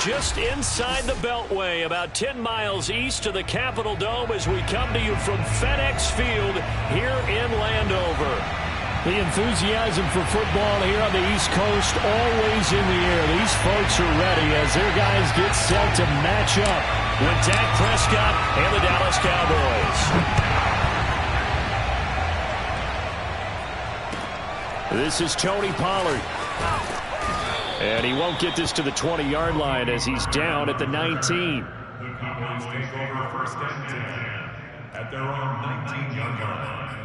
just inside the Beltway, about 10 miles east of the Capitol Dome as we come to you from FedEx Field here in Landover. The enthusiasm for football here on the East Coast always in the air. These folks are ready as their guys get set to match up with Dak Prescott and the Dallas Cowboys. This is Tony Pollard. And he won't get this to the 20-yard line as he's down at the 19. The Cowboys take over first and 10 at their own 19-yard line.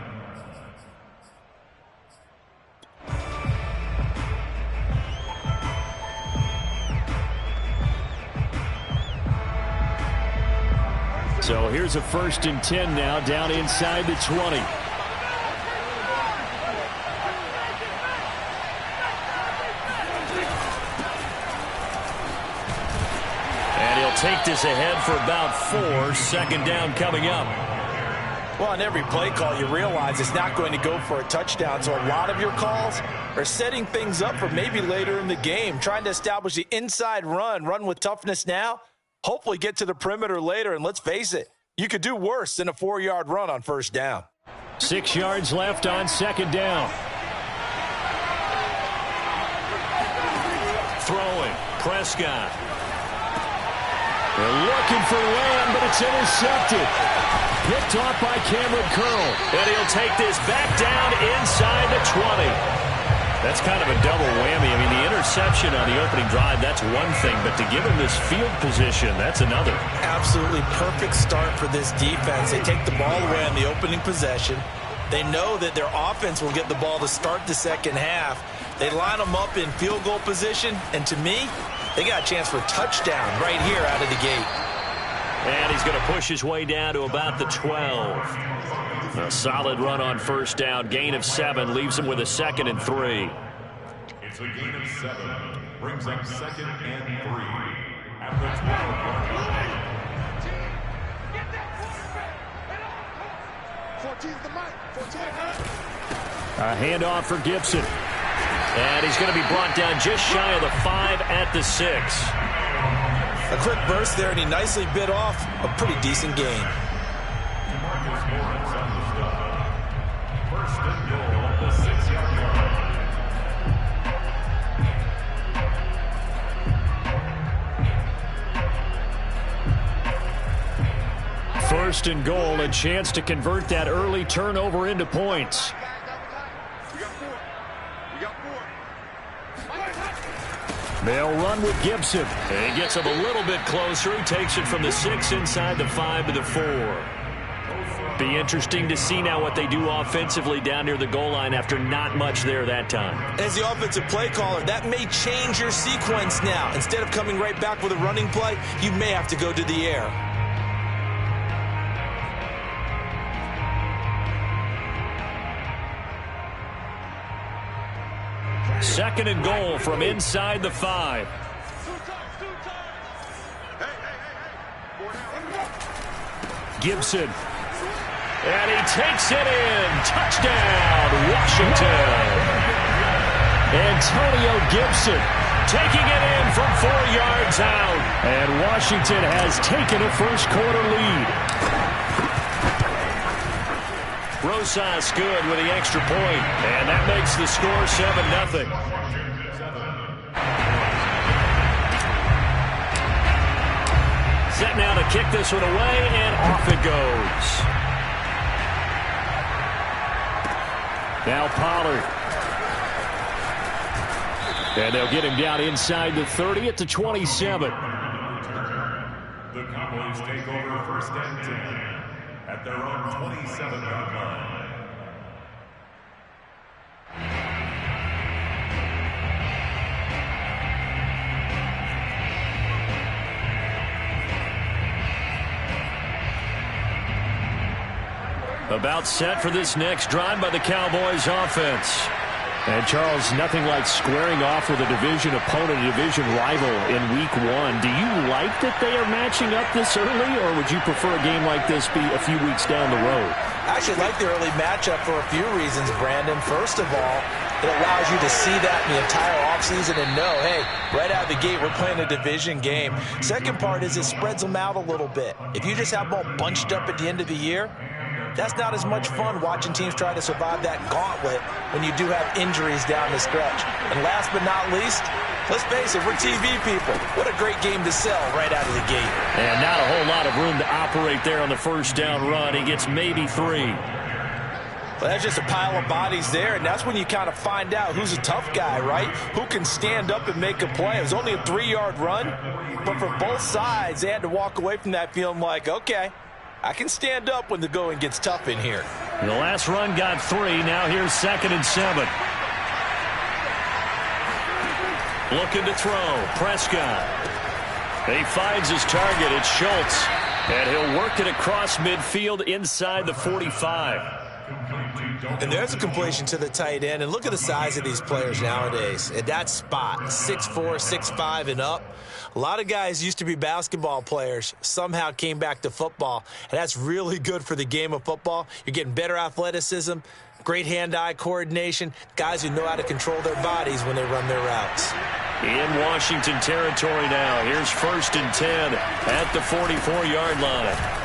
So here's a first and 10 now down inside the 20. Take this ahead for about 4. Second down coming up. Well, on every play call, you realize it's not going to go for a touchdown. So a lot of your calls are setting things up for maybe later in the game, trying to establish the inside run with toughness now, hopefully get to the perimeter later. And let's face it, you could do worse than a 4-yard run on first down. 6 yards left on second down. Throwing, Prescott. They're looking for Lamb, but it's intercepted. Picked off by Cameron Curl. And he'll take this back down inside the 20. That's kind of a double whammy. I mean, the interception on the opening drive, that's one thing. But to give him this field position, that's another. Absolutely perfect start for this defense. They take the ball away on the opening possession. They know that their offense will get the ball to start the second half. They line them up in field goal position. And to me, they got a chance for a touchdown right here out of the gate. And he's going to push his way down to about the 12. A solid run on first down. Gain of 7 leaves him with a 2nd and 3. It's a gain of 7. Brings up 2nd and 3 at the 12-yard line. A handoff for Gibson. And he's going to be brought down just shy of the 5 at the 6. A quick burst there, and he nicely bit off a pretty decent gain. First and goal at the 6-yard line. First and goal, a chance to convert that early turnover into points. They'll run with Gibson. And he gets him a little bit closer. He takes it from the 6 inside the 5 to the 4. Be interesting to see now what they do offensively down near the goal line after not much there that time. As the offensive play caller, that may change your sequence now. Instead of coming right back with a running play, you may have to go to the air. Second and goal from inside the 5. Gibson. And he takes it in. Touchdown, Washington. Antonio Gibson taking it in from 4 yards out. And Washington has taken a first-quarter lead. Rosas good with the extra point, and that makes the score 7-0. Set now to kick this one away, and off it goes. Now Pollard. And they'll get him down inside the 30 at the 27. The Cowboys take over first and 10 at their own 27-yard line. About set for this next drive by the Cowboys offense. And, Charles, nothing like squaring off with a division opponent, a division rival in Week 1. Do you like that they are matching up this early, or would you prefer a game like this be a few weeks down the road? I actually like the early matchup for a few reasons, Brandon. First of all, it allows you to see that in the entire offseason and know, hey, right out of the gate, we're playing a division game. Second part is it spreads them out a little bit. If you just have them all bunched up at the end of the year, that's not as much fun watching teams try to survive that gauntlet when you do have injuries down the stretch. And last but not least, let's face it, we're TV people. What a great game to sell right out of the gate. And not a whole lot of room to operate there on the first down run. He gets maybe 3. Well, that's just a pile of bodies there, and that's when you kind of find out who's a tough guy, right? Who can stand up and make a play. It was only a 3-yard run, but for both sides, they had to walk away from that feeling like, okay, I can stand up when the going gets tough in here. The last run got 3. Now here's 2nd and 7. Looking to throw. Prescott. He finds his target. It's Schultz. And he'll work it across midfield inside the 45. And there's a completion to the tight end. And look at the size of these players nowadays. At that spot, 6'4", 6'5", and up. A lot of guys used to be basketball players, somehow came back to football. And that's really good for the game of football. You're getting better athleticism, great hand-eye coordination, guys who know how to control their bodies when they run their routes. In Washington territory now. Here's 1st and 10 at the 44-yard line.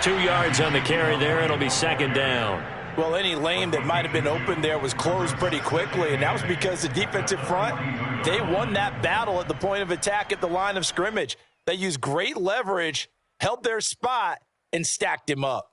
2 yards on the carry there. It'll be 2nd down. Well, any lane that might have been open there was closed pretty quickly, and that was because the defensive front, they won that battle at the point of attack at the line of scrimmage. They used great leverage, held their spot, and stacked him up.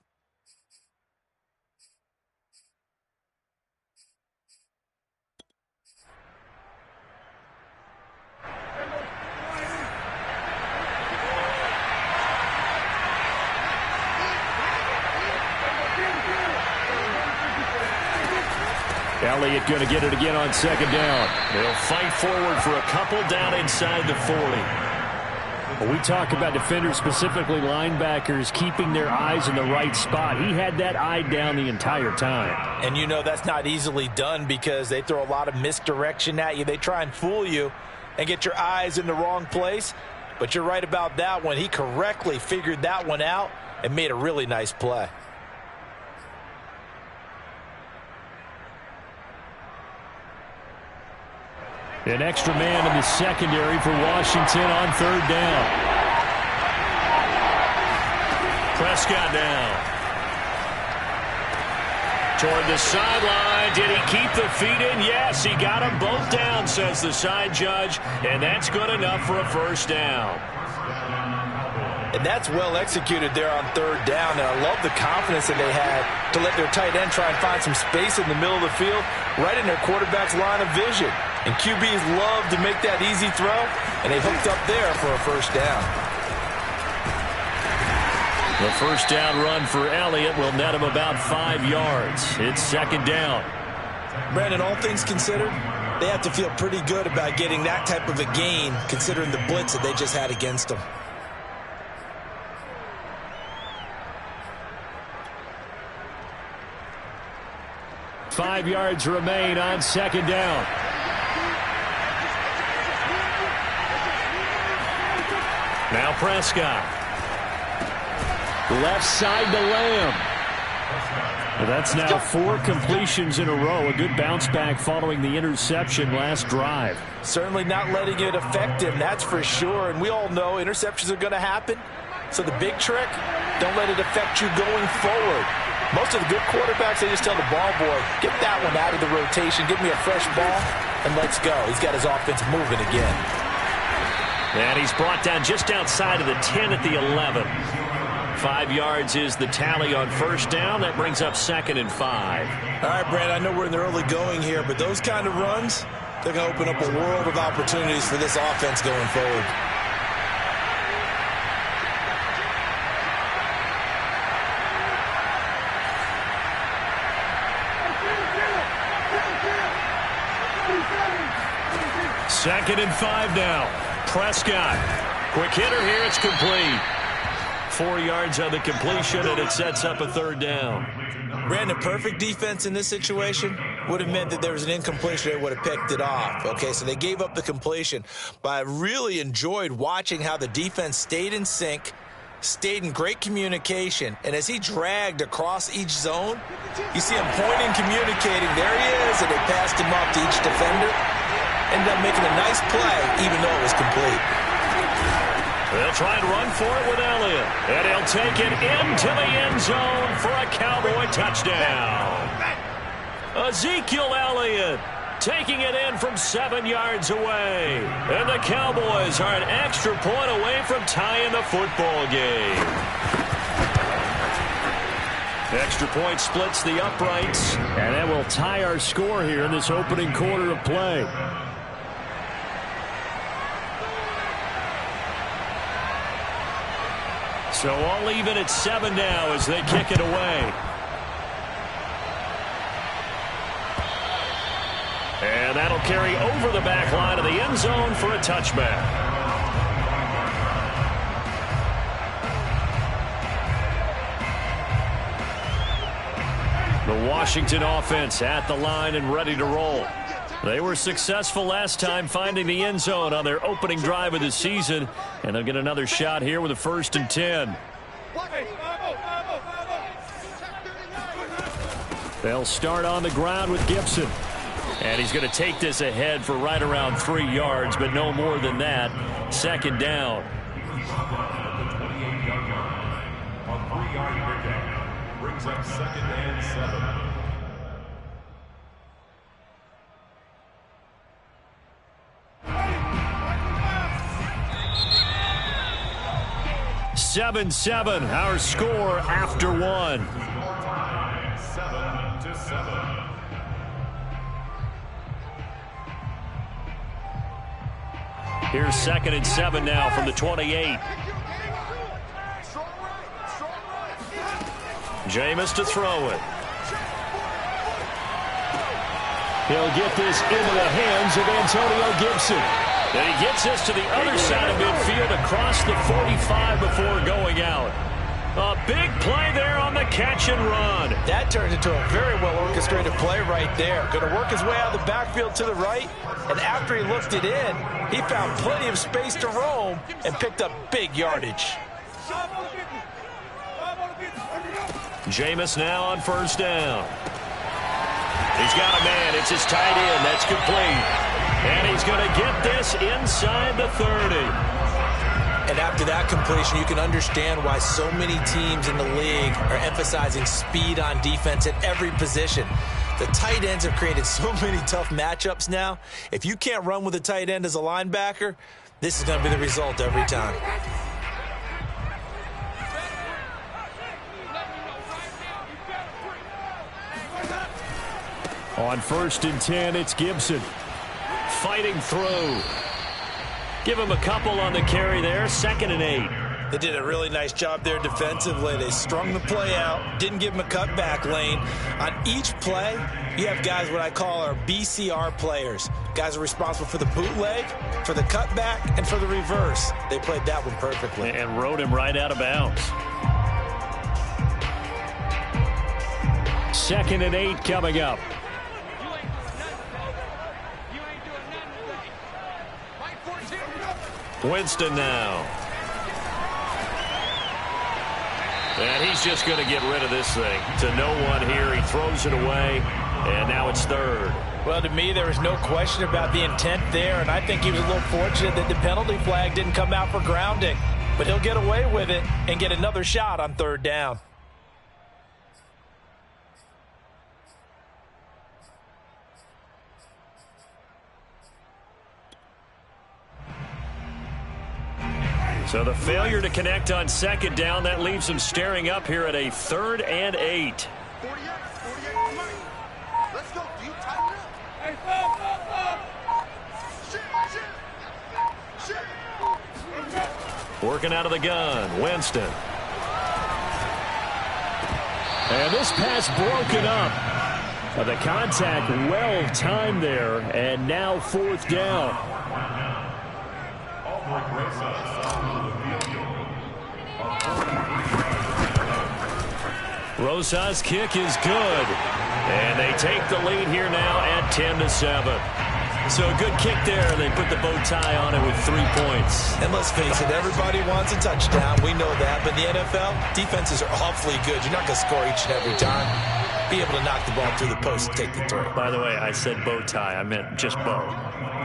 Elliott going to get it again on 2nd down. They'll fight forward for a couple down inside the 40. When we talk about defenders, specifically linebackers, keeping their eyes in the right spot. He had that eye down the entire time. And you know that's not easily done because they throw a lot of misdirection at you. They try and fool you and get your eyes in the wrong place. But you're right about that one. He correctly figured that one out and made a really nice play. An extra man in the secondary for Washington on 3rd down. Prescott down. Toward the sideline. Did he keep the feet in? Yes, he got them both down, says the side judge. And that's good enough for a 1st down. And that's well executed there on 3rd down. And I love the confidence that they had to let their tight end try and find some space in the middle of the field, right in their quarterback's line of vision. And QBs love to make that easy throw, and they hooked up there for a 1st down. The 1st down run for Elliott will net him about 5 yards. It's 2nd down. Brandon, all things considered, they have to feel pretty good about getting that type of a gain, considering the blitz that they just had against them. Five yards remain on 2nd down. Now Prescott. Left side to Lamb. Well, that's now 4 completions in a row. A good bounce back following the interception last drive. Certainly not letting it affect him, that's for sure. And we all know interceptions are going to happen. So the big trick, don't let it affect you going forward. Most of the good quarterbacks, they just tell the ball boy, get that one out of the rotation, give me a fresh ball, and let's go. He's got his offense moving again. And he's brought down just outside of the 10 at the 11. 5 yards is the tally on 1st down. That brings up 2nd and 5. All right, Brad, I know we're in the early going here, but those kind of runs, they're going to open up a world of opportunities for this offense going forward. Second and 5 now. Prescott. Quick hitter here. It's complete. 4 yards on the completion, and it sets up a 3rd down. Brandon, perfect defense in this situation. would have meant that there was an incompletion. They would have picked it off. Okay, so they gave up the completion. But I really enjoyed watching how the defense stayed in sync, stayed in great communication, and as he dragged across each zone, you see him pointing, communicating. There he is, and they passed him up to each defender. Ended up making a nice play, even though it was complete. They'll try and run for it with Elliott, and he'll take it into the end zone for a Cowboy touchdown. Ezekiel Elliott taking it in from 7 yards away. And the Cowboys are an extra point away from tying the football game. Extra point splits the uprights. And that will tie our score here in this opening quarter of play. So all even at 7 now as they kick it away. And that'll carry over the back line of the end zone for a touchback. The Washington offense at the line and ready to roll. They were successful last time finding the end zone on their opening drive of the season, and they'll get another shot here with a 1st and 10. They'll start on the ground with Gibson. And he's going to take this ahead for right around 3 yards, but no more than that. 2nd down. A 3-yard pickup brings up 2nd and 7. 7-7, our score after 1. 7-7. Here's 2nd and 7 now from the 28. Jameis to throw it. He'll get this into the hands of Antonio Gibson. And he gets this to the other side of midfield across the 45 before going out. A big play there on the catch and run. That turned into a very well-orchestrated play right there. Going to work his way out of the backfield to the right, and after he looked it in, he found plenty of space to roam and picked up big yardage. Jameis now on 1st down. He's got a man. It's his tight end. That's complete. And he's going to get this inside the 30. And after that completion, you can understand why so many teams in the league are emphasizing speed on defense at every position. The tight ends have created so many tough matchups now. If you can't run with a tight end as a linebacker, this is going to be the result every time. On 1st and 10, it's Gibson. Fighting through. Give him a couple on the carry there. 2nd and 8. They did a really nice job there defensively. They strung the play out, didn't give him a cutback lane. On each play, you have guys what I call our BCR players. Guys are responsible for the bootleg, for the cutback, and for the reverse. They played that one perfectly. And rode him right out of bounds. 2nd and 8 coming up. Winston now. And he's just going to get rid of this thing. To no one here. He throws it away. And now it's 3rd. Well, to me, there was no question about the intent there. And I think he was a little fortunate that the penalty flag didn't come out for grounding. But he'll get away with it and get another shot on 3rd down. So the failure to connect on 2nd down, that leaves him staring up here at a 3rd and 8. Working out of the gun, Winston. And this pass broken up. The contact well timed there, and now 4th down. Rosa's kick is good. And they take the lead here now at 10-7. So a good kick there. They put the bow tie on it with 3 points. And let's face it, everybody wants a touchdown. We know that. But in the NFL, defenses are awfully good. You're not going to score each and every time. Be able to knock the ball through the post and take the throw. By the way, I said bow tie. I meant just bow.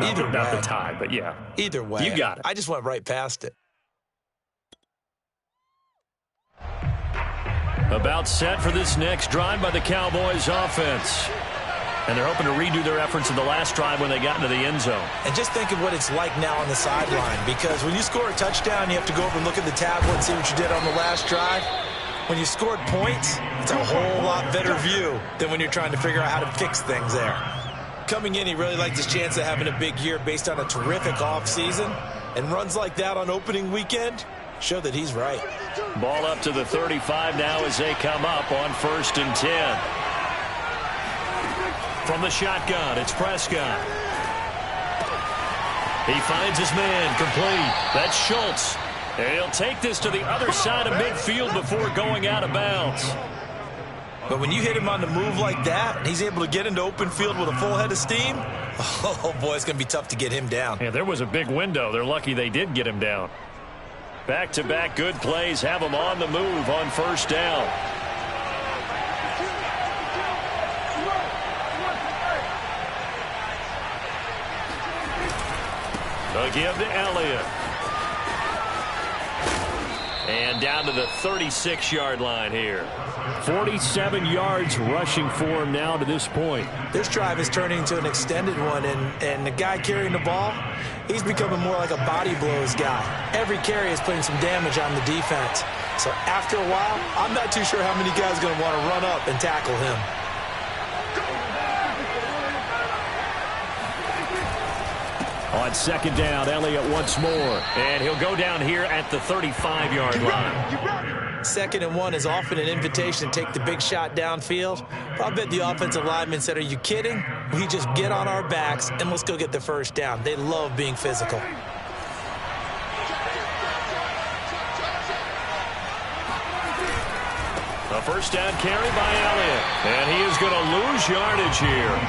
Not the tie, but yeah. Either way. You got it. I just went right past it. About set for this next drive by the Cowboys offense. And they're hoping to redo their efforts in the last drive when they got into the end zone. And just think of what it's like now on the sideline, because when you score a touchdown, you have to go over and look at the tablet and see what you did on the last drive. When you scored points, it's a whole lot better view than when you're trying to figure out how to fix things there. Coming in, he really liked his chance of having a big year based on a terrific offseason. And runs like that on opening weekend show that he's right. Ball up to the 35 now as they come up on 1st and 10. From the shotgun, it's Prescott. He finds his man, complete. That's Schultz. And he'll take this to the other side of midfield before going out of bounds. But when you hit him on the move like that, and he's able to get into open field with a full head of steam, oh, boy, it's going to be tough to get him down. Yeah, there was a big window. They're lucky they did get him down. Back-to-back good plays have him on the move on 1st down. They'll give to Elliott. And down to the 36-yard line here. 47 yards rushing for him now to this point. This drive is turning into an extended one, and the guy carrying the ball, he's becoming more like a body blows guy. Every carry is putting some damage on the defense. So after a while, I'm not too sure how many guys are going to want to run up and tackle him. On 2nd down, Elliott once more. And he'll go down here at the 35-yard line. 2nd and 1 is often an invitation to take the big shot downfield. But I bet the offensive lineman said, are you kidding? We just get on our backs and let's go get the 1st down. They love being physical. A 1st down carry by Elliott. And he is going to lose yardage here.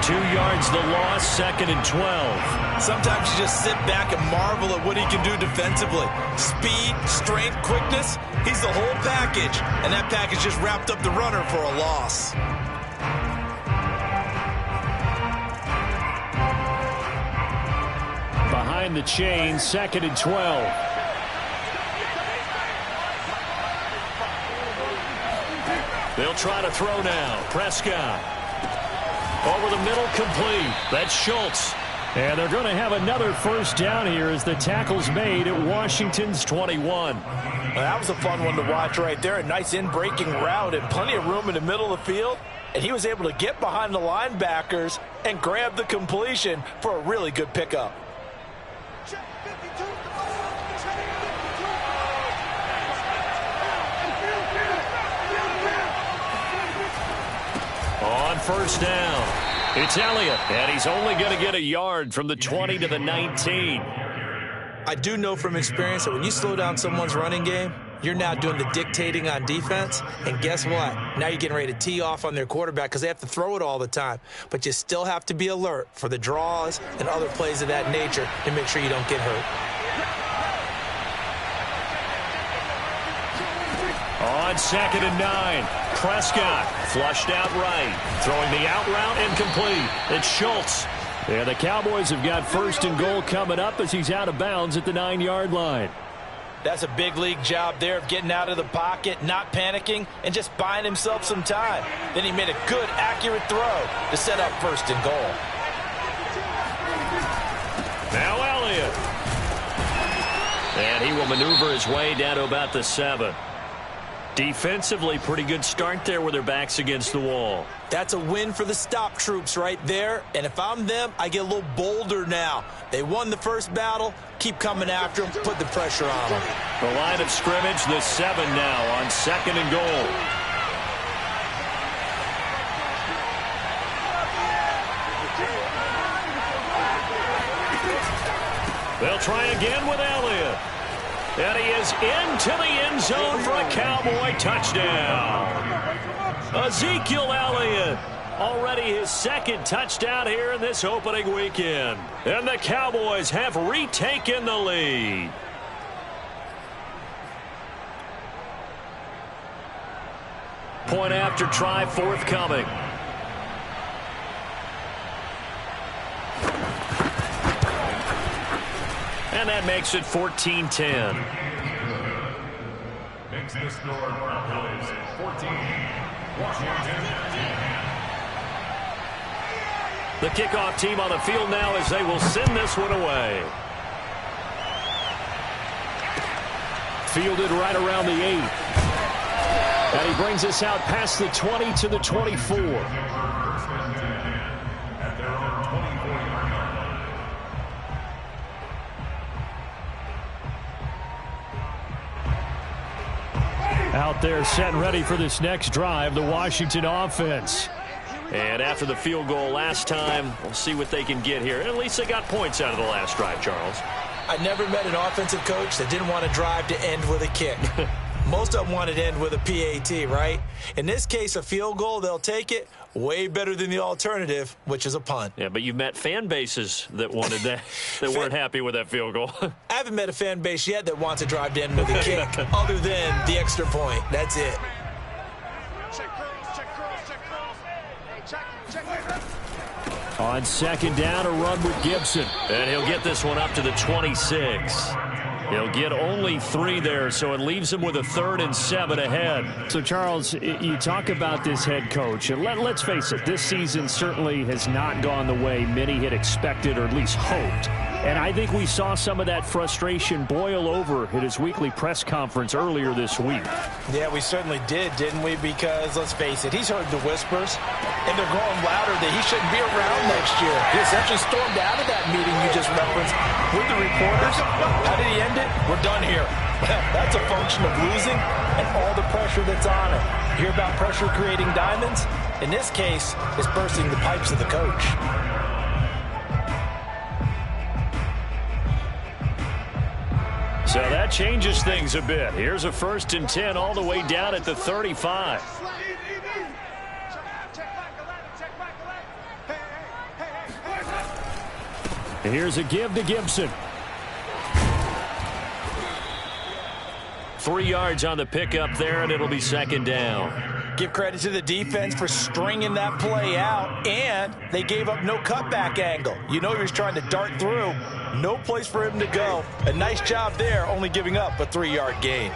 2 yards the loss, 2nd and 12. Sometimes you just sit back and marvel at what he can do defensively. Speed, strength, quickness, he's the whole package. And that package just wrapped up the runner for a loss. Behind the chain, 2nd and 12. They'll try to throw now. Prescott. Over the middle, complete. That's Schultz. And they're going to have another 1st down here as the tackle's made at Washington's 21. Well, that was a fun one to watch right there. A nice in-breaking route and plenty of room in the middle of the field. And he was able to get behind the linebackers and grab the completion for a really good pickup. On 1st down, it's Elliott, and he's only going to get a yard from the 20 to the 19. I do know from experience that when you slow down someone's running game, you're now doing the dictating on defense, and guess what? Now you're getting ready to tee off on their quarterback because they have to throw it all the time. But you still have to be alert for the draws and other plays of that nature to make sure you don't get hurt. On 2nd and 9, Prescott flushed out right, throwing the out route incomplete. It's Schultz. Yeah, the Cowboys have got 1st and goal coming up as he's out of bounds at the 9-yard line. That's a big league job there of getting out of the pocket, not panicking, and just buying himself some time. Then he made a good, accurate throw to set up 1st and goal. Now Elliott. And he will maneuver his way down to about the 7. Defensively, pretty good start there with their backs against the wall. That's a win for the stop troops right there. And if I'm them, I get a little bolder now. They won the first battle. Keep coming after them. Put the pressure on them. The line of scrimmage, the 7 now on 2nd and goal. They'll try again with Elliott. And he is into the end zone for a Cowboy touchdown. Ezekiel Elliott, already his second touchdown here in this opening weekend. And the Cowboys have retaken the lead. Point after try forthcoming. And that makes it 14-10. Makes the score Cowboys 14, Washington 10. The kickoff team on the field now as they will send this one away. Fielded right around the 8. And he brings us out past the 20 to the 24. At their own 24-yard line. Out there set and ready for this next drive, the Washington offense. And after the field goal last time, we'll see what they can get here. At least they got points out of the last drive, Charles. I never met an offensive coach that didn't want to drive to end with a kick. Most of them wanted to end with a PAT, right? In this case, a field goal, they'll take it. Way better than the alternative, which is a punt. Yeah, but you've met fan bases that wanted that, that weren't happy with that field goal. I haven't met a fan base yet that wants to drive to end with a kick other than the extra point. That's it. On second down, a run with Gibson. And he'll get this one up to the 26. He'll get only 3 there, so it leaves him with a 3rd and 7 ahead. So, Charles, you talk about this head coach, and let's face it, this season certainly has not gone the way many had expected or at least hoped. And I think we saw some of that frustration boil over at his weekly press conference earlier this week. Yeah, we certainly did, didn't we? Because, let's face it, he's heard the whispers, and they're growing louder that he shouldn't be around next year. He essentially stormed out of that meeting you just referenced with the reporters. How did he end it? We're done here. Well, that's a function of losing and all the pressure that's on it. You hear about pressure creating diamonds? In this case, it's bursting the pipes of the coach. So that changes things a bit. Here's a 1st and 10 all the way down at the 35. Here's a give to Gibson. 3 yards on the pickup there, and it'll be 2nd down. Give credit to the defense for stringing that play out, and they gave up no cutback angle. You know he was trying to dart through. No place for him to go. A nice job there, only giving up a 3-yard gain.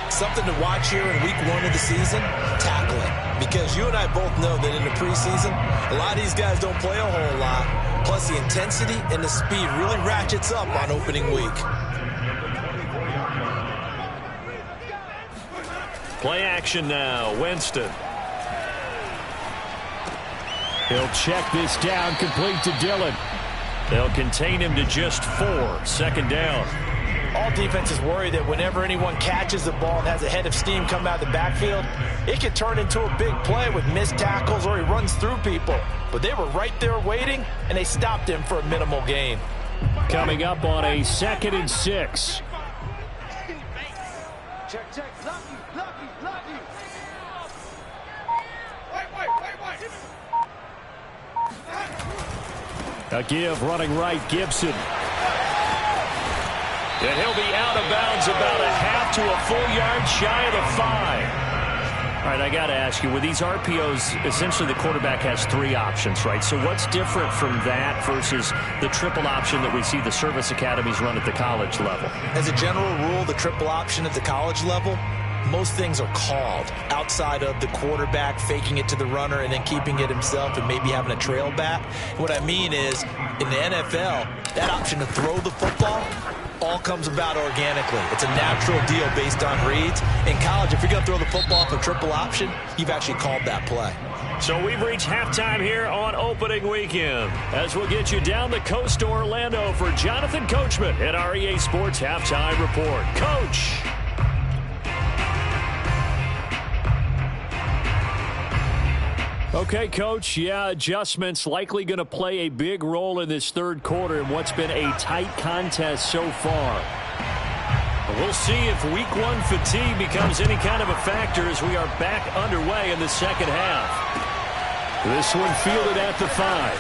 Something to watch here in week 1 of the season, tackling. Because you and I both know that in the preseason, a lot of these guys don't play a whole lot. Plus, the intensity and the speed really ratchets up on opening week. Play action now, Winston. He'll check this down, complete to Dillon. They'll contain him to just 4, 2nd down. All defenses worry that whenever anyone catches the ball and has a head of steam come out of the backfield, it can turn into a big play with missed tackles or he runs through people. But they were right there waiting, and they stopped him for a minimal gain. Coming up on a 2nd and 6. Check. Lucky. A give running right, Gibson. And he'll be out of bounds about a half to a full yard shy of the 5. All right, I got to ask you, with these RPOs, essentially the quarterback has 3 options, right? So what's different from that versus the triple option that we see the service academies run at the college level? As a general rule, the triple option at the college level, most things are called outside of the quarterback faking it to the runner and then keeping it himself and maybe having a trail back. What I mean is, in the NFL, that option to throw the football all comes about organically. It's a natural deal based on reads. In college, if you're going to throw the football off a triple option, you've actually called that play. So we've reached halftime here on opening weekend, as we'll get you down the coast to Orlando for Jonathan Coachman at our EA Sports Halftime Report. Coach! Okay, Coach, yeah, adjustments likely going to play a big role in this third quarter in what's been a tight contest so far. We'll see if week one fatigue becomes any kind of a factor as we are back underway in the second half. This one fielded at the 5.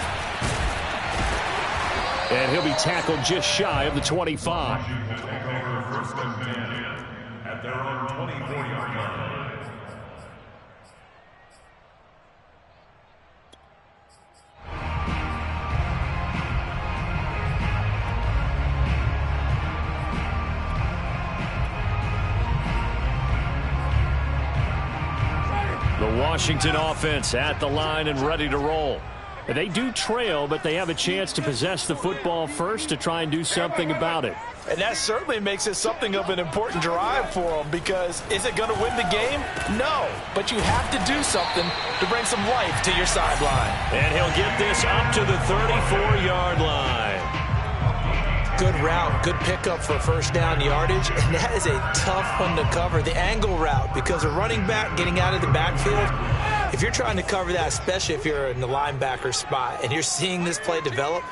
And he'll be tackled just shy of the 25. First and 10 at their own 24-yard line. The Washington offense at the line and ready to roll. They do trail, but they have a chance to possess the football first to try and do something about it. And that certainly makes it something of an important drive for them, because is it going to win the game? No, but you have to do something to bring some life to your sideline. And he'll get this up to the 34-yard line. Good route, good pickup for first down yardage, and that is a tough one to cover, the angle route, because a running back getting out of the backfield, if you're trying to cover that, especially if you're in the linebacker spot and you're seeing this play develop,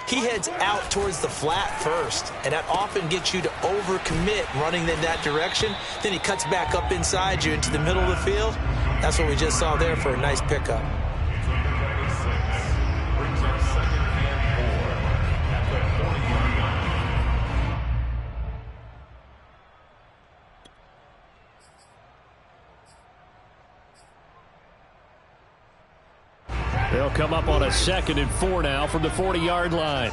he heads out towards the flat first, and that often gets you to overcommit running in that direction. Then he cuts back up inside you into the middle of the field. That's what we just saw there for a nice pickup. They'll come up on a 2nd and 4 now from the 40-yard line.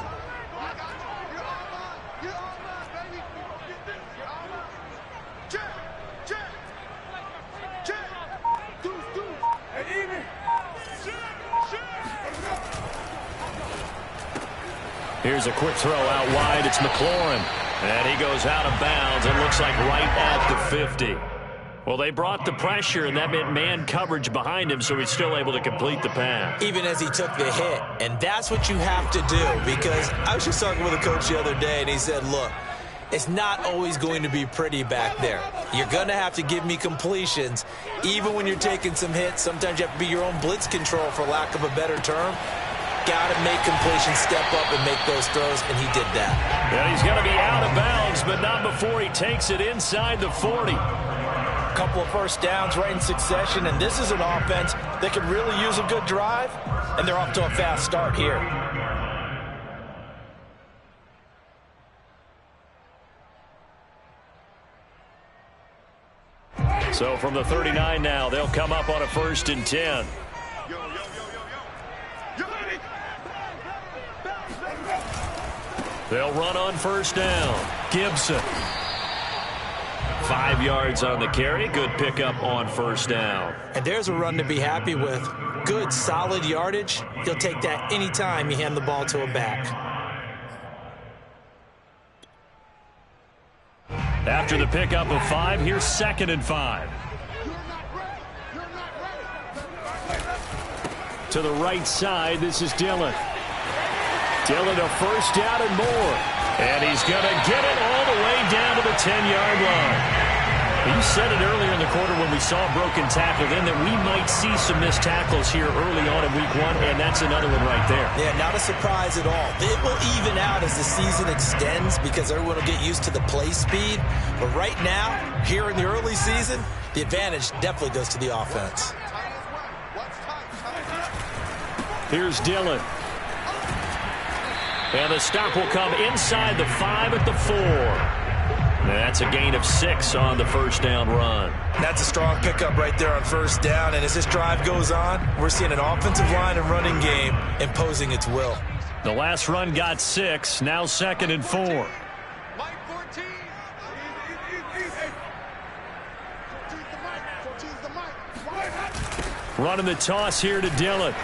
Here's a quick throw out wide. It's McLaurin. And he goes out of bounds. It looks like right at the 50. Well, they brought the pressure, and that meant man coverage behind him, so he's still able to complete the pass. Even as he took the hit. And that's what you have to do, because I was just talking with a coach the other day, and he said, look, it's not always going to be pretty back there. You're going to have to give me completions. Even when you're taking some hits, sometimes you have to be your own blitz control, for lack of a better term. Got to make completions, step up and make those throws, and he did that. Yeah, he's going to be out of bounds, but not before he takes it inside the 40. Couple of first downs right in succession, and this is an offense that could really use a good drive, and they're off to a fast start here. So from the 39 now, they'll come up on a 1st and 10. They'll run on 1st down. Gibson. 5 yards on the carry. Good pickup on 1st down. And there's a run to be happy with. Good, solid yardage. You'll take that anytime you hand the ball to a back. After the pickup of 5, here's 2nd and 5. To the right side, this is Dillon. Dillon, a 1st down and more. And he's going to get it all the way down to the 10-yard line. You said it earlier in the quarter when we saw a broken tackle then that we might see some missed tackles here early on in week 1, and that's another one right there. Yeah, not a surprise at all. It will even out as the season extends because everyone will get used to the play speed. But right now, here in the early season, the advantage definitely goes to the offense. Here's Dillon. And the stop will come inside the 5 at the 4. That's a gain of 6 on the 1st down run. That's a strong pickup right there on 1st down. And as this drive goes on, we're seeing an offensive line and running game imposing its will. The last run got 6. Now 2nd and 4. Running the toss here to Dillon.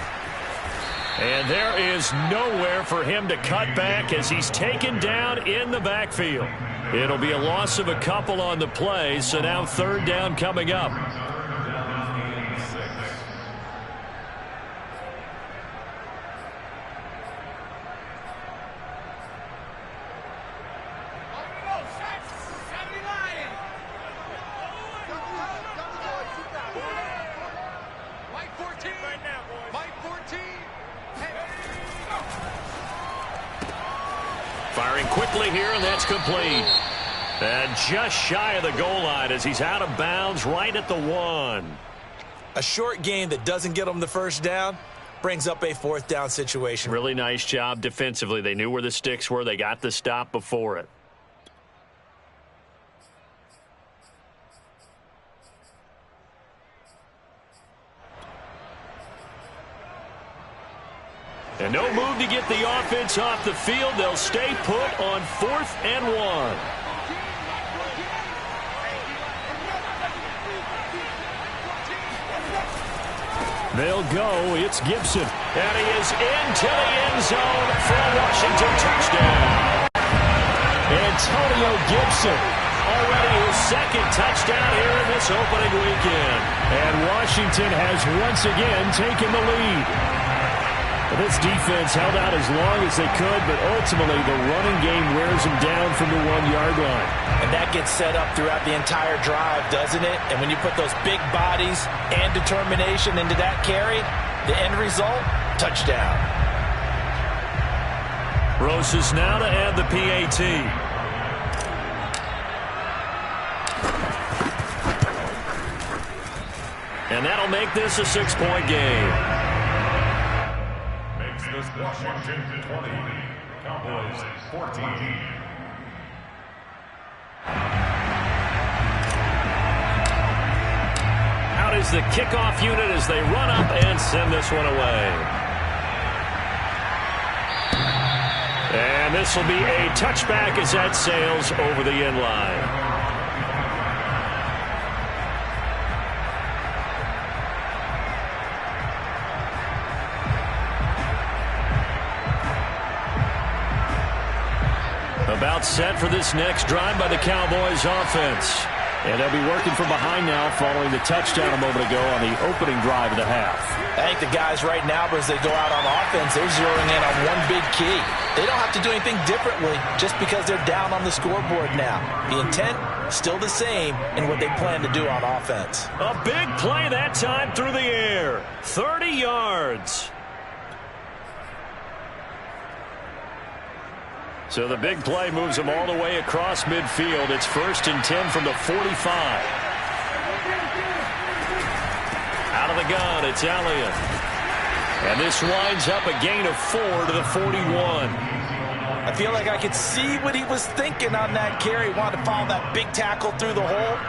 And there is nowhere for him to cut back as he's taken down in the backfield. It'll be a loss of a couple on the play, so now 3rd down coming up. White 14 right now, boys. Firing quickly here, and that's complete. And just shy of the goal line as he's out of bounds right at the 1. A short game that doesn't get them the first down brings up a 4th down situation. Really nice job defensively. They knew where the sticks were. They got the stop before it. And no move to get the offense off the field. They'll stay put on 4th and 1. They'll go. It's Gibson. And he is into the end zone for a Washington touchdown. Antonio Gibson. Already his 2nd touchdown here in this opening weekend. And Washington has once again taken the lead. This defense held out as long as they could, but ultimately the running game wears them down from the 1-yard line. And that gets set up throughout the entire drive, doesn't it? And when you put those big bodies and determination into that carry, the end result, touchdown. Roses now to add the PAT. And that'll make this a 6-point game. This Washington 20, Cowboys 14. Out is the kickoff unit as they run up and send this one away. And this will be a touchback as that sails over the end line. About set for this next drive by the Cowboys offense. And they'll be working from behind now following the touchdown a moment ago on the opening drive of the half. I think the guys right now, as they go out on offense, they're zeroing in on one big key. They don't have to do anything differently just because they're down on the scoreboard now. The intent, still the same in what they plan to do on offense. A big play that time through the air. 30 yards. So the big play moves them all the way across midfield. It's 1st and 10 from the 45. Out of the gun, it's Elliott. And this winds up a gain of 4 to the 41. I feel like I could see what he was thinking on that carry. Wanted to follow that big tackle through the hole.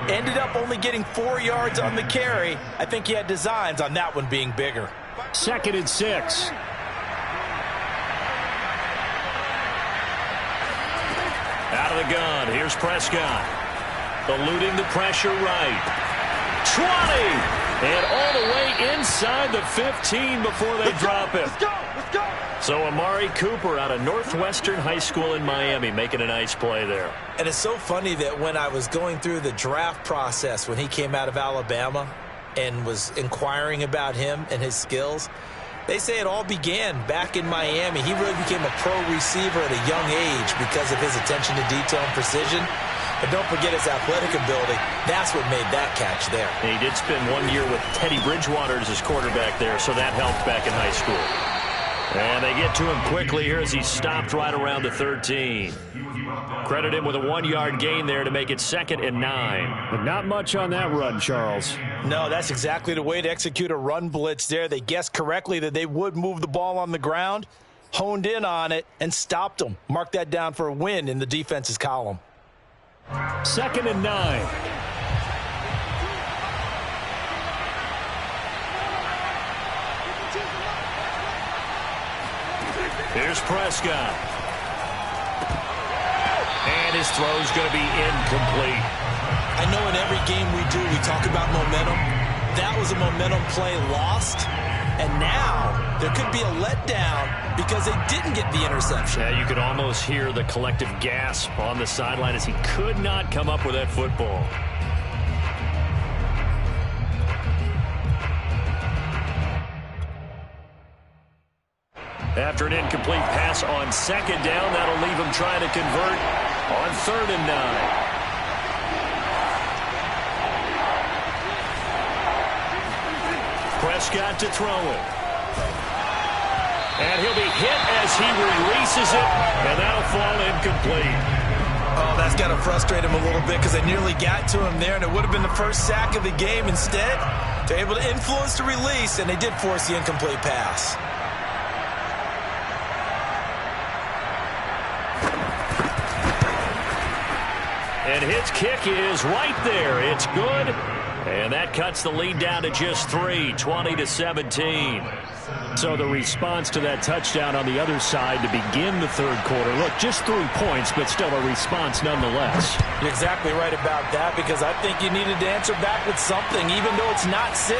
Ended up only getting 4 yards on the carry. I think he had designs on that one being bigger. 2nd and 6. Out of the gun, here's Prescott. Eluding the pressure right. 20! And all the way inside the 15 before they drop it. Let's go! Let's go! So Amari Cooper out of Northwestern High School in Miami making a nice play there. And it's so funny that when I was going through the draft process when he came out of Alabama and was inquiring about him and his skills, they say it all began back in Miami. He really became a pro receiver at a young age because of his attention to detail and precision. But don't forget his athletic ability. That's what made that catch there. And he did spend 1 year with Teddy Bridgewater as his quarterback there, so that helped back in high school. And they get to him quickly here as he stopped right around the 13. Credit him with a 1-yard gain there to make it 2nd and 9. But not much on that run, Charles. No, that's exactly the way to execute a run blitz there. They guessed correctly that they would move the ball on the ground, honed in on it, and stopped them. Mark that down for a win in the defense's column. 2nd and 9. Here's Prescott. And his throw's going to be incomplete. I know in every game we do, we talk about momentum. That was a momentum play lost. And now there could be a letdown because they didn't get the interception. Yeah, you could almost hear the collective gasp on the sideline as he could not come up with that football. After an incomplete pass on 2nd down, that'll leave him trying to convert on 3rd and 9. Prescott to throw it. And he'll be hit as he releases it, and that'll fall incomplete. Oh, that's got to frustrate him a little bit because they nearly got to him there, and it would have been the first sack of the game. Instead, they're able to influence the release, and they did force the incomplete pass. And his kick is right there. It's good. And that cuts the lead down to just 3, 20-17. So the response to that touchdown on the other side to begin the third quarter. Look, just 3 points, but still a response nonetheless. You're exactly right about that because I think you needed to answer back with something, even though it's not 6.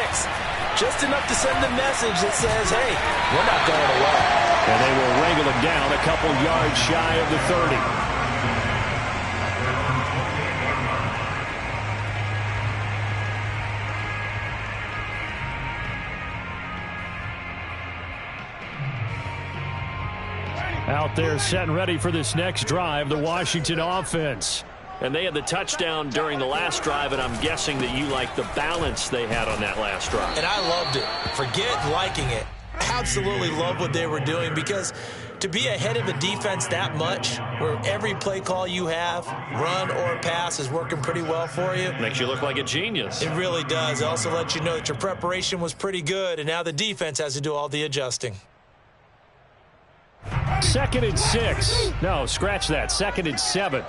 Just enough to send a message that says, hey, we're not going away. And they will wrangle it down a couple yards shy of the 30. Out there set and ready for this next drive, the Washington offense. And they had the touchdown during the last drive, and I'm guessing that you like the balance they had on that last drive. And I loved it. Forget liking it. Absolutely love what they were doing because to be ahead of a defense that much, where every play call you have, run or pass, is working pretty well for you. Makes you look like a genius. It really does. It also lets you know that your preparation was pretty good, and now the defense has to do all the adjusting. 2nd and 6. No, scratch that. 2nd and 7.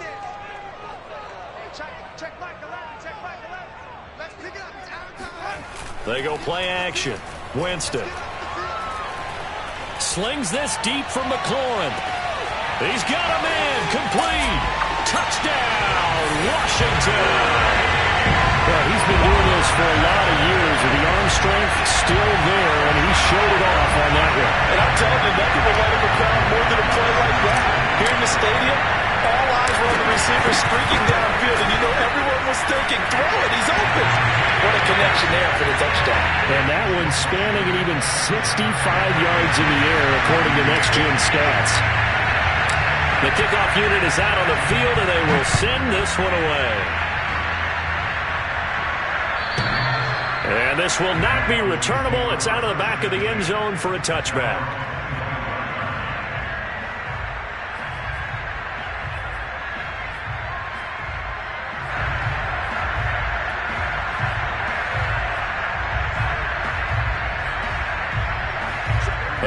They go play action. Winston slings this deep from McLaurin. He's got a man. Complete. Touchdown, Washington. Well, he's been doing this for a lot of years, and the arm strength still there, and he showed it off on that one. And I'm telling you, nothing will light up a crowd more than a play like that. Here in the stadium, all eyes were on the receiver streaking downfield, and you know everyone was thinking, throw it, he's open. What a connection there for the touchdown. And that one spanning an even 65 yards in the air, according to Next Gen Stats. The kickoff unit is out on the field, and they will send this one away. And this will not be returnable. It's out of the back of the end zone for a touchback.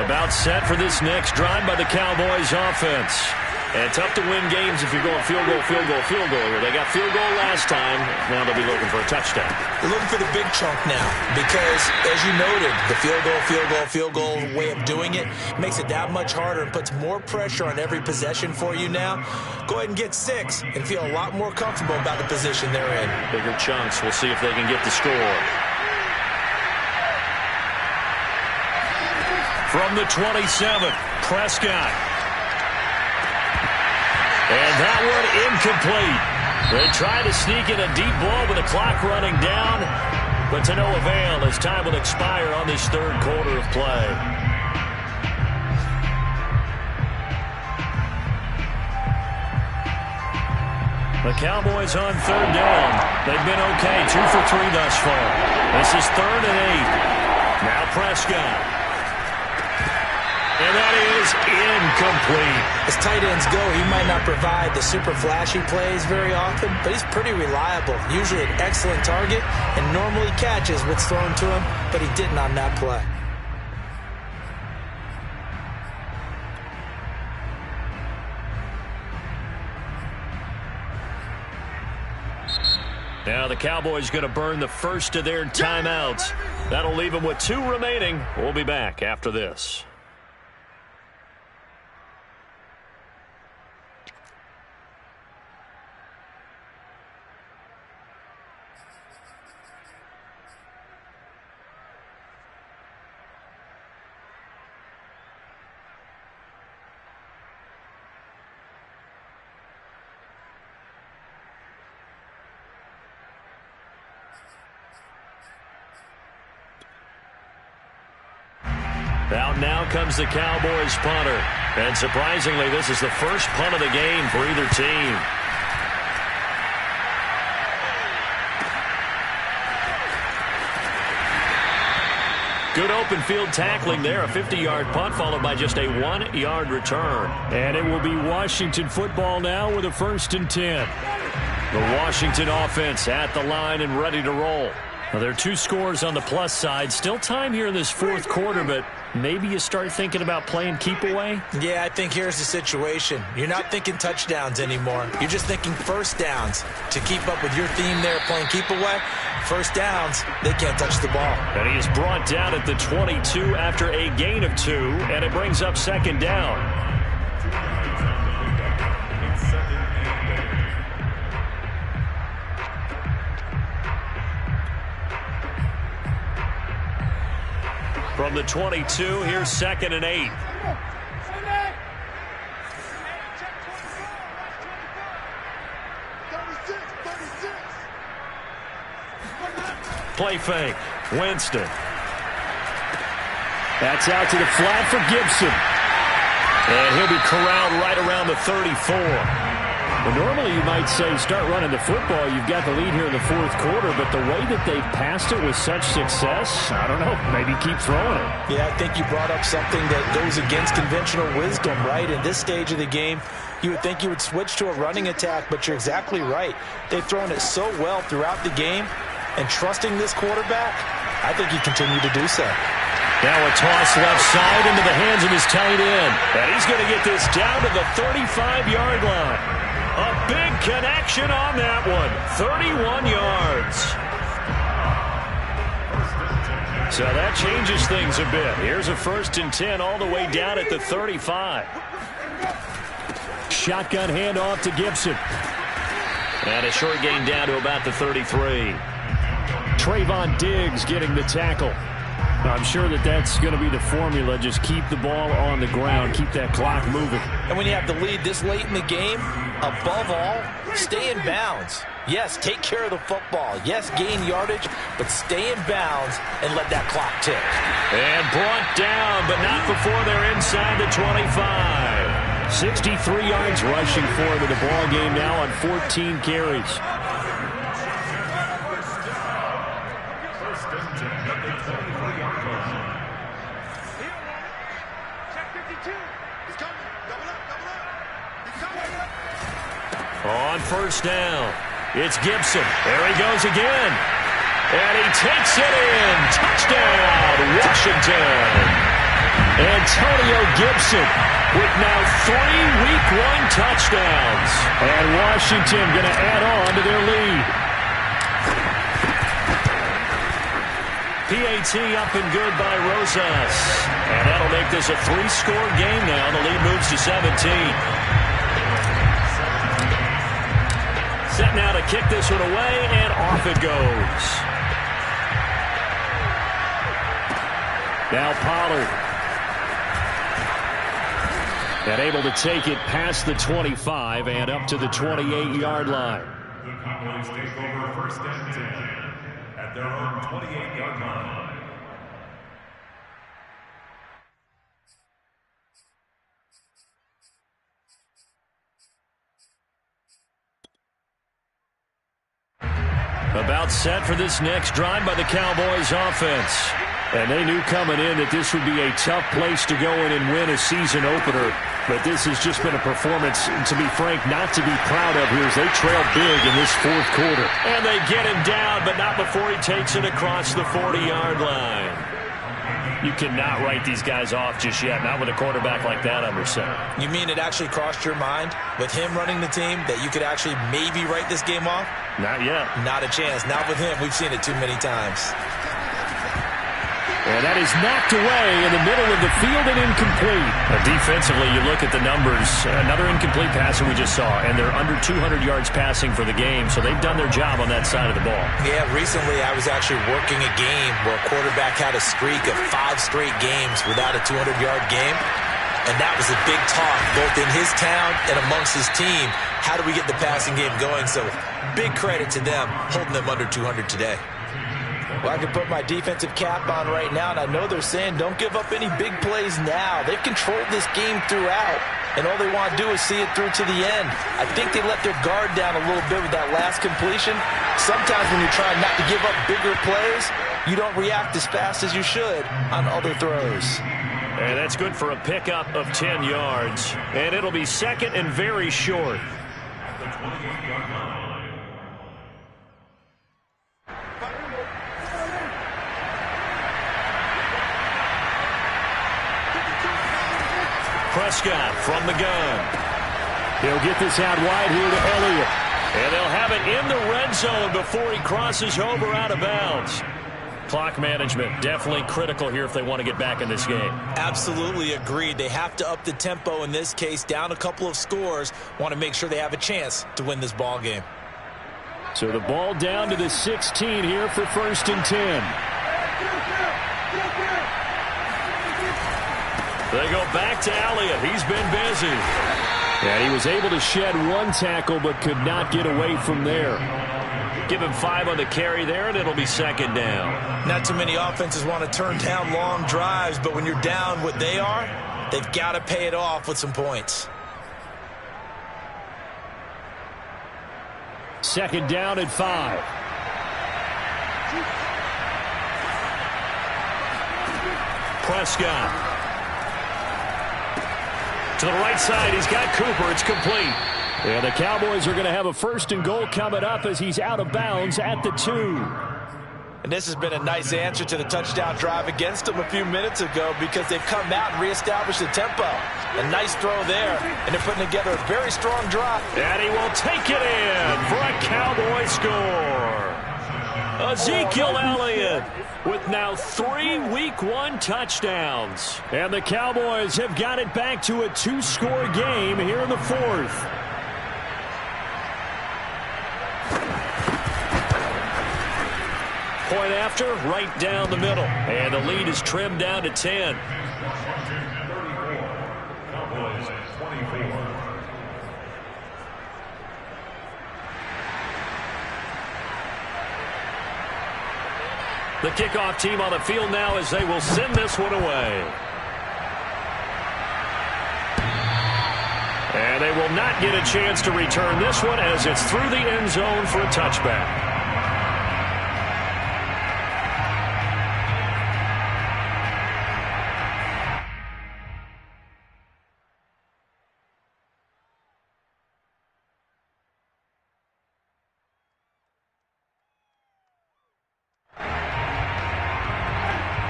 About set for this next drive by the Cowboys offense. And tough to win games if you're going field goal, field goal, field goal here. They got field goal last time. Now they'll be looking for a touchdown. They're looking for the big chunk now because, as you noted, the field goal way of doing it makes it that much harder and puts more pressure on every possession for you now. Go ahead and get 6 and feel a lot more comfortable about the position they're in. Bigger chunks. We'll see if they can get the score. From the 27, Prescott. And that one incomplete. They try to sneak in a deep ball with the clock running down, but to no avail as time will expire on this third quarter of play. The Cowboys on third down. They've been okay, 2 for 3 thus far. This is 3rd and 8. Now Prescott. And that is incomplete. As tight ends go, he might not provide the super flashy plays very often, but he's pretty reliable. Usually an excellent target and normally catches what's thrown to him, but he didn't on that play. Now the Cowboys going to burn the first of their timeouts. That'll leave them with 2 remaining. We'll be back after this. Out now comes the Cowboys punter. And surprisingly, this is the first punt of the game for either team. Good open field tackling there. A 50-yard punt followed by just a 1-yard return. And it will be Washington football now with a 1st and 10. The Washington offense at the line and ready to roll. Now, there are 2 scores on the plus side. Still time here in this 4th quarter, but maybe you start thinking about playing keep away? Yeah, I think here's the situation. You're not thinking touchdowns anymore. You're just thinking first downs. To keep up with your theme there playing keep away, first downs, they can't touch the ball. And he is brought down at the 22 after a gain of 2, and it brings up 2nd down. From the 22, here's 2nd and 8. Play fake. Winston. That's out to the flat for Gibson. And he'll be corralled right around the 34. Well, normally you might say start running the football. You've got the lead here in the 4th quarter, but the way that they've passed it with such success, I don't know, maybe keep throwing it. Yeah, I think you brought up something that goes against conventional wisdom, right? In this stage of the game, you would think you would switch to a running attack, but you're exactly right. They've thrown it so well throughout the game, and trusting this quarterback, I think you continue to do so. Now a toss left side into the hands of his tight end. And he's going to get this down to the 35-yard line. A big connection on that one. 31 yards. So that changes things a bit. Here's a 1st and 10 all the way down at the 35. Shotgun handoff to Gibson. And a short gain down to about the 33. Trayvon Diggs getting the tackle. I'm sure that's going to be the formula. Just keep the ball on the ground. Keep that clock moving. And when you have the lead this late in the game, above all, stay in bounds. Yes, take care of the football. Yes, gain yardage, but stay in bounds and let that clock tick. And brought down, but not before they're inside the 25. 63 yards rushing for him in the ball game now on 14 carries. On 1st down, it's Gibson. There he goes again. And he takes it in. Touchdown, Washington. Antonio Gibson with now 3 Week 1 touchdowns. And Washington going to add on to their lead. PAT up and good by Rosas. And that'll make this a 3-score game now. The lead moves to 17. Set now to kick this one away, and off it goes. Now Pollard. And able to take it past the 25 and up to the 28-yard line. The Cowboys take over 1st and 10 at their own 28-yard line. About set for this next drive by the Cowboys offense. And they knew coming in that this would be a tough place to go in and win a season opener. But this has just been a performance, to be frank, not to be proud of here as they trail big in this 4th quarter. And they get him down, but not before he takes it across the 40-yard line. You cannot write these guys off just yet, not with a quarterback like that under center. You mean it actually crossed your mind with him running the team that you could actually maybe write this game off? Not yet. Not a chance. Not with him. We've seen it too many times. And that is knocked away in the middle of the field and incomplete. Defensively, you look at the numbers. Another incomplete passer we just saw, and they're under 200 yards passing for the game, so they've done their job on that side of the ball. Yeah, recently I was actually working a game where a quarterback had a streak of 5 straight games without a 200-yard game, and that was a big talk both in his town and amongst his team. How do we get the passing game going? So big credit to them holding them under 200 today. Well, I can put my defensive cap on right now, and I know they're saying don't give up any big plays now. They've controlled this game throughout. and all they want to do is see it through to the end. I think they let their guard down a little bit with that last completion. Sometimes when you're trying not to give up bigger plays, you don't react as fast as you should on other throws. And that's good for a pickup of 10 yards. And it'll be second and very short. Prescott from the gun. He'll get this out wide here to Elliott. And they'll have it in the red zone before he crosses over out of bounds. Clock management definitely critical here if they want to get back in this game. Absolutely agreed. They have to up the tempo in this case, down a couple of scores. Want to make sure they have a chance to win this ball game. So the ball down to the 16 here for 1st and 10. They go back to Elliott. He's been busy. And he was able to shed one tackle but could not get away from there. Give him 5 on the carry there, and it'll be second down. Not too many offenses want to turn down long drives, but when you're down what they are, they've got to pay it off with some points. 2nd down at 5. Prescott. To the right side, he's got Cooper. It's complete. And the Cowboys are going to have a 1st and goal coming up as he's out of bounds at the 2. And this has been a nice answer to the touchdown drive against them a few minutes ago because they've come out and reestablished the tempo. A nice throw there, and they're putting together a very strong drive. And he will take it in for a Cowboy score. Ezekiel Elliott with now 3 Week 1 touchdowns. And the Cowboys have got it back to a 2-score game here in the 4th. Point after, right down the middle. And the lead is trimmed down to 10. Cowboys 24. The kickoff team on the field now as they will send this one away. And they will not get a chance to return this one as it's through the end zone for a touchback.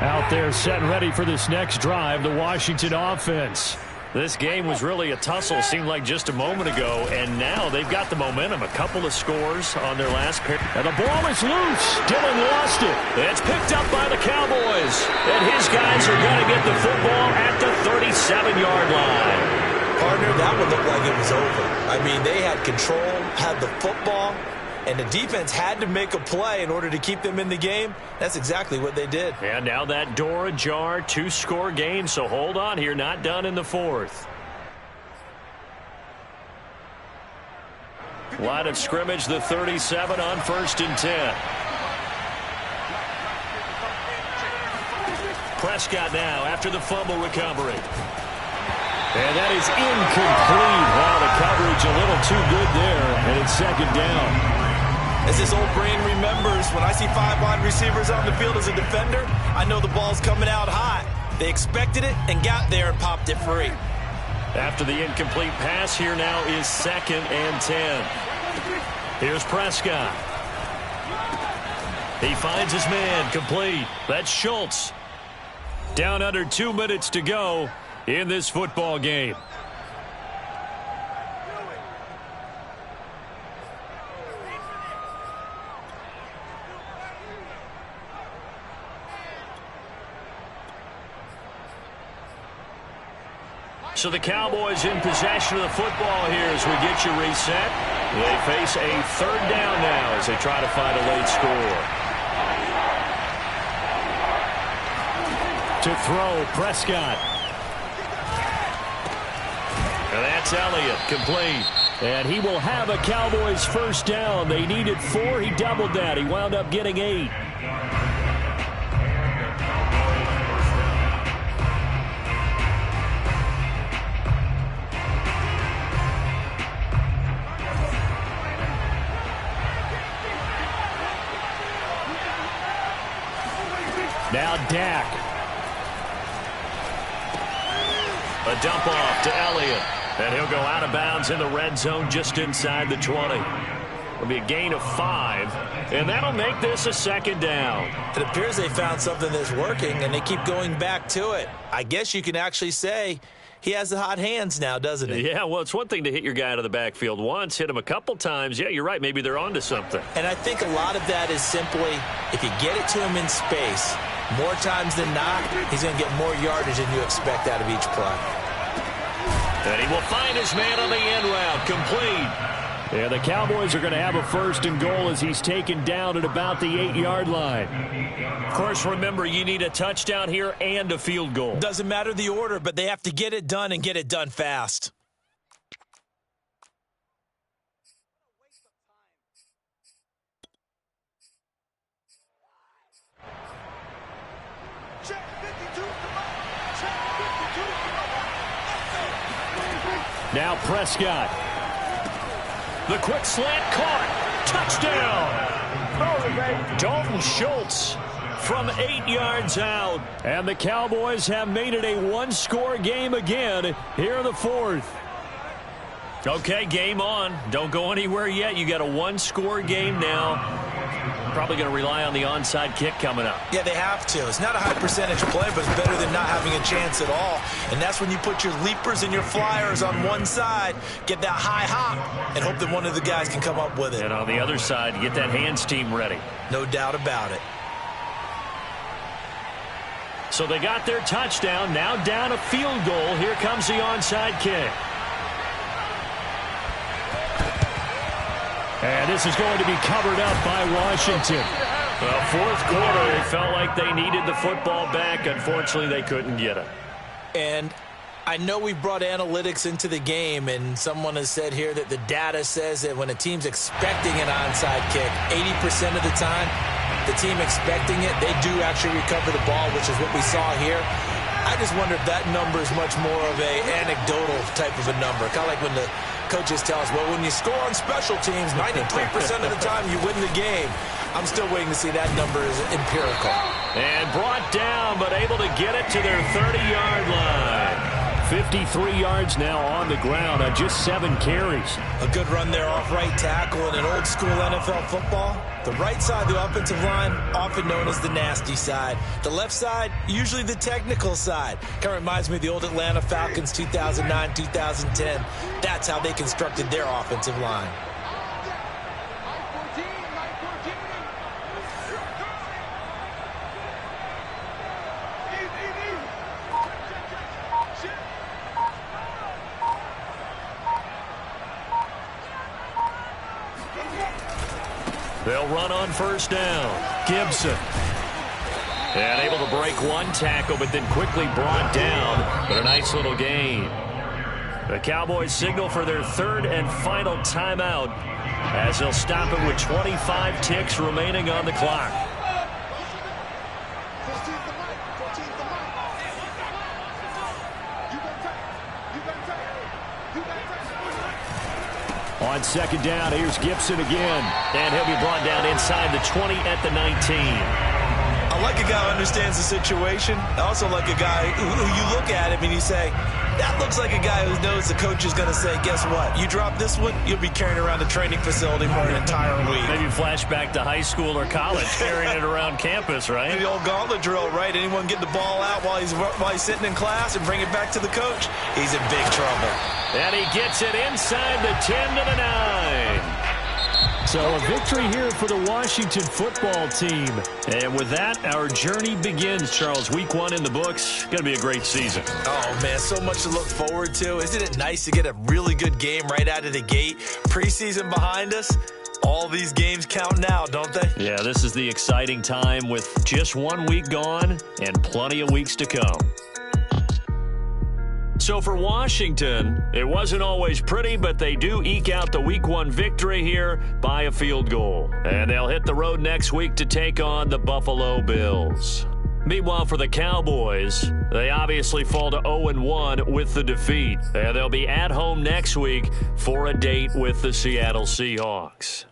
Out there set and ready for this next drive, the Washington offense. This game was really a tussle, seemed like just a moment ago, and now they've got the momentum. A couple of scores on their last pair. And the ball is loose. Dillon lost it. It's picked up by the Cowboys, and his guys are going to get the football at the 37-yard line. Partner, that one looked like it was over. I mean, they had control, had the football, and the defense had to make a play in order to keep them in the game. That's exactly what they did. And now that door ajar, 2-score game, so hold on here, not done in the 4th. Line of scrimmage, the 37 on 1st and 10. Prescott now after the fumble recovery. And that is incomplete. Wow, the coverage a little too good there, and it's 2nd down. As this old brain remembers, when I see 5 wide receivers on the field as a defender, I know the ball's coming out hot. They expected it and got there and popped it free. After the incomplete pass, here now is 2nd and 10. Here's Prescott. He finds his man, complete. That's Schultz. Down under 2 minutes to go in this football game. So the Cowboys in possession of the football here as we get you reset. They face a 3rd down now as they try to find a late score. To throw, Prescott. And that's Elliott, complete. And he will have a Cowboys 1st down. They needed 4. He doubled that. He wound up getting 8. Now Dak. A dump off to Elliott. And he'll go out of bounds in the red zone just inside the 20. It'll be a gain of 5, and that'll make this a second down. It appears they found something that's working, and they keep going back to it. I guess you can actually say he has the hot hands now, doesn't he? Yeah, well, it's one thing to hit your guy out of the backfield once, hit him a couple times. Yeah, you're right. Maybe they're onto something. And I think a lot of that is simply if you get it to him in space, more times than not, he's going to get more yardage than you expect out of each play. And he will find his man on the end route, complete. Yeah, the Cowboys are going to have a 1st and goal as he's taken down at about the 8-yard line. Of course, remember, you need a touchdown here and a field goal. Doesn't matter the order, but they have to get it done and get it done fast. Now Prescott. The quick slant caught. Touchdown. Dalton Schultz from 8 yards out. And the Cowboys have made it a one-score game again here in the 4th. Okay, game on. Don't go anywhere yet. You got a one-score game now. Probably going to rely on the onside kick coming up. Yeah, they have to. It's not a high percentage play, but it's better than not having a chance at all. And that's when you put your leapers and your flyers on one side, get that high hop, and hope that one of the guys can come up with it. And on the other side, get that hands team ready. No doubt about it. So they got their touchdown. Now down a field goal. Here comes the onside kick. And this is going to be covered up by Washington. Well, 4th quarter, it felt like they needed the football back. Unfortunately, they couldn't get it. And I know we brought analytics into the game, and someone has said here that the data says that when a team's expecting an onside kick, 80% of the time, the team expecting it, they do actually recover the ball, which is what we saw here. I just wonder if that number is much more of a anecdotal type of a number. Kind of like when the coaches tell us, well, when you score on special teams, 93% of the time you win the game. I'm still waiting to see that number is empirical. And brought down, but able to get it to their 30-yard line. 53 yards now on the ground on just 7 carries. A good run there off right tackle in an old-school NFL football. The right side of the offensive line, often known as the nasty side. The left side, usually the technical side. Kind of reminds me of the old Atlanta Falcons 2009, 2010. That's how they constructed their offensive line. They'll run on 1st down. Gibson. And able to break one tackle, but then quickly brought down. But a nice little gain. The Cowboys signal for their 3rd and final timeout as they'll stop it with 25 ticks remaining on the clock. On 2nd down, here's Gibson again. And he'll be brought down inside the 20 at the 19. I like a guy who understands the situation. I also like a guy who you look at him and you say, that looks like a guy who knows the coach is going to say, guess what? You drop this one, you'll be carrying around the training facility for an entire week. Maybe flashback to high school or college, carrying it around campus, right? The old gauntlet drill, right? Anyone get the ball out while he's sitting in class and bring it back to the coach? He's in big trouble. And he gets it inside the 10 to the 9. So a victory here for the Washington football team. And with that, our journey begins, Charles. Week 1 in the books. Going to be a great season. Oh, man, so much to look forward to. Isn't it nice to get a really good game right out of the gate? Preseason behind us. All these games count now, don't they? Yeah, this is the exciting time with just 1 week gone and plenty of weeks to come. So for Washington, it wasn't always pretty, but they do eke out the Week 1 victory here by a field goal. And they'll hit the road next week to take on the Buffalo Bills. Meanwhile, for the Cowboys, they obviously fall to 0-1 with the defeat. And they'll be at home next week for a date with the Seattle Seahawks.